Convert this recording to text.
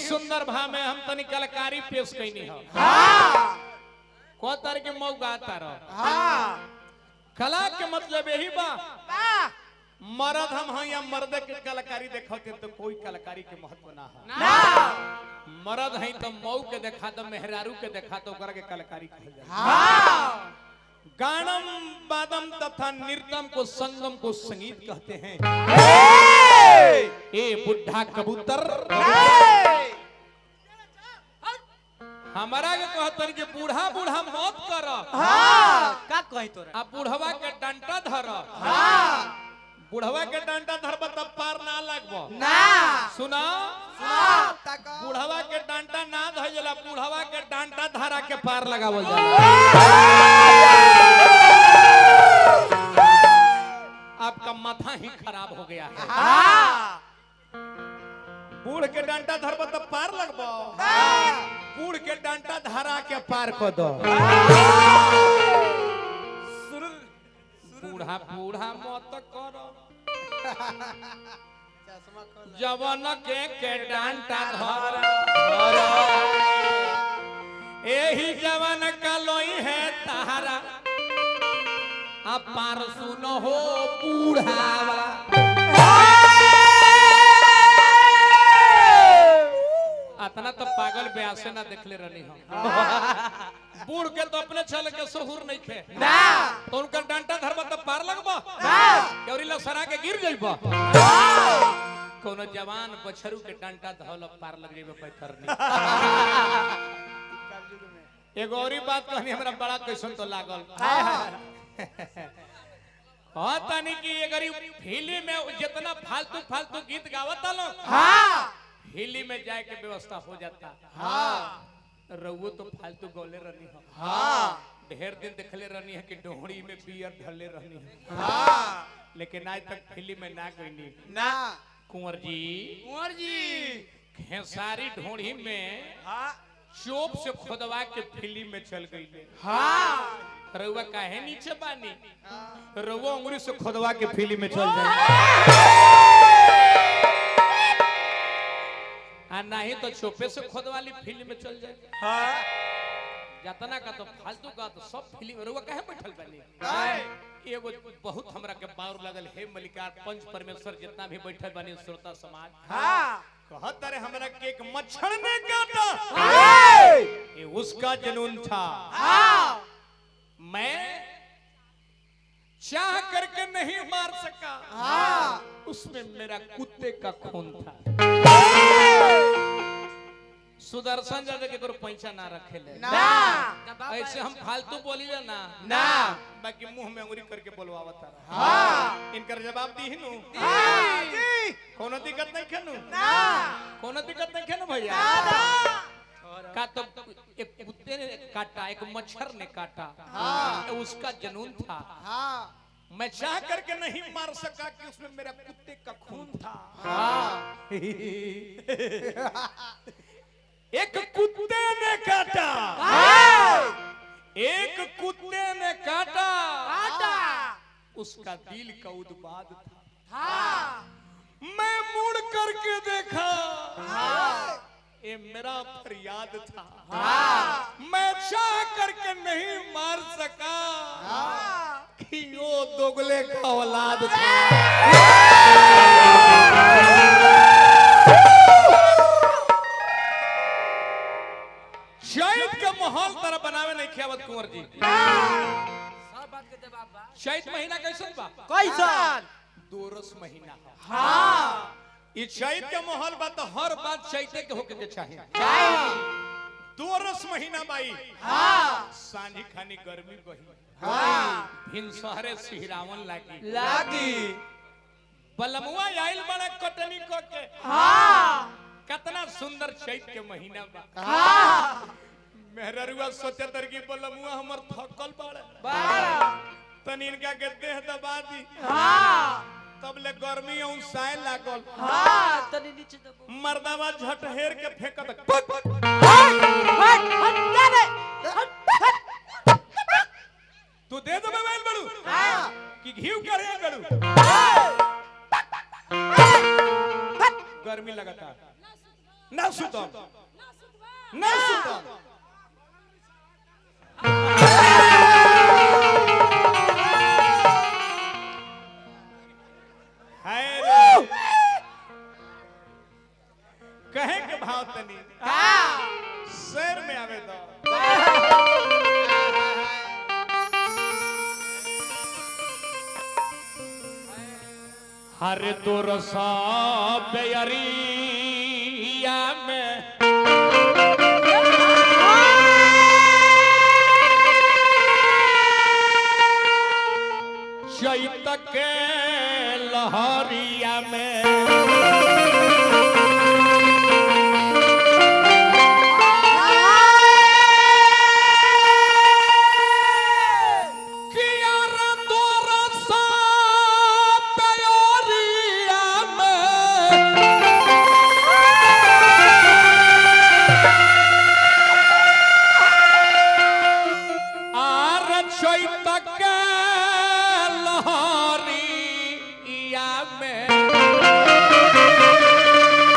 सुंदर भाव में हम तनी कलाकारी पेश कैनी हो। को तरह के मौका आता रहो। कला के मतलब यही बा मर्द हम हैं या मर्द के कलाकारी देखते तो कोई कलाकारी के महत्व ना हो। मर्द हैं तो मऊ के देखा तो मेहरारू के देखा तो ओकरा के कलाकारी कहल जाए। गानम वादम तथा नृत्यम को संगम को संगीत कहते हैं। ए बुढ़ा कबूतर हमारा के कहतन के बूढ़ा बूढ़ा मत कर। का कहि तोरा आ बुढ़वा के डंटा धर। बुढ़वा के डंटा धरब तब पार ना लगबो ना सुना। बुढ़वा के डंटा ना धइला बुढ़वा के डंटा धरा के पार लगावल जाला। आपका माथा ही खराब हो गया है। बूढ़ के डंटा धरब तब पार लगबो। बूढ़ के डंटा धरा के पार कर दो। बूढ़ा बूढ़ा मत करो जवन के डंटा धर। यही जवन का लोई है तारा अब पार सुनो हो बूढ़ावा। अतना तो पागल ब्यासे ना देखले रहनी हम। बूढ़ के तो अपने चल के सहूर नहीं खे ना तो उनका डंटा धरबा तो पार लगबा केवरी लसरा के गिर जइबा। कोनो जवान बछरू के डंटा धौल पार लग जइबे पैथर नहीं। एगो औरी बात कहनी हमरा बड़ा कैसन तो लागल। हां तनी की अगर फिल्म में जितना फालतू फालतू गीत गावत लो हिली में जाए के व्यवस्था हो जाता। रउओ तो फालतू गौले रहनी हो। ढेर दिन देखले रहनी है कि डोहड़ी में बियर ढले रहनी है। लेकिन आज तक फिल्म में ना गईनी ना। कुंवर जी खेसारी ढोड़ी में चोप से खोदवा के फिल्म में चल गई। रउआ काहे नीचे बानी। रउआ अंगुरी से खोदवा के फिल्म में चल जाए आ नहीं तो चोपे से खोद वाली फिल्म में चल जाए। जतना का तो फालतू का तो सब फिल्म रुआ काहे बैठल बानी। एगो बहुत हमरा के बाउर लगल हे मलिकार पंच परमेश्वर जितना भी बैठल बानी श्रोता समाज कहत रे हमरा के एक मच्छर ने काटा ये उसका जुनून था। मैं चाह करके नहीं मार सका उसमें मेरा कुत्ते का खून था। सुदर्शन ज्यादा के पैसा ना रखे ले ना। ऐसे हम फालतू बोली ना ना बाकी मुंह में अंगुरी करके बोलवावता रहा। इनकर जवाब दी ही नु कोनो दिक्कत नहीं खेनु ना। कोनो दिक्कत नहीं खेनु भैया का तो एक कुत्ते ने काटा एक मच्छर ने काटा उसका जुनून था। मैं चाह करके नहीं मार सका कि उसमें मेरा कुत्ते का खून था। एक कुत्ते ने काटा एक कुत्ते ने काटा उसका दिल का उद्बाद था। मैं मुड़ करके देखा ये मेरा फरियाद था। मैं चाह करके नहीं मार सका कि वो दोगले का औलाद था। चैत का माहौल तरह बनावे नहीं खियावत कुंवर जी। सब बात के जवाब बा। चैत महीना कैसन बा कैसन दोरस महीना। ये चैत का माहौल बा तो हर बात चैते के होके के चाहिए। दोरस महीना बाई सांझी खानी गर्मी बही भिन सहरे सिहरावन लागी बलमुआ आइल बड़ा कटनी को के कितना सुंदर चैत के महीना बा। मेहररुआ सोचे तर की बलमुआ हमर थकल बड़ा तनी इनका के देह दबा दी तब ले गर्मी औसाए लागल तनी नीचे दबो मर्दावा झटहेर के फेंकत तू दे दो मोबाइल बड़ू कि घीव करे बड़ू गर्मी लगाता ना सुतम ना सुतम हाय रे कहे के भाव तनी शहर में आवे तो हर दूर सा बेअरिया में चैत के लहरिया में चैत के लहरिया में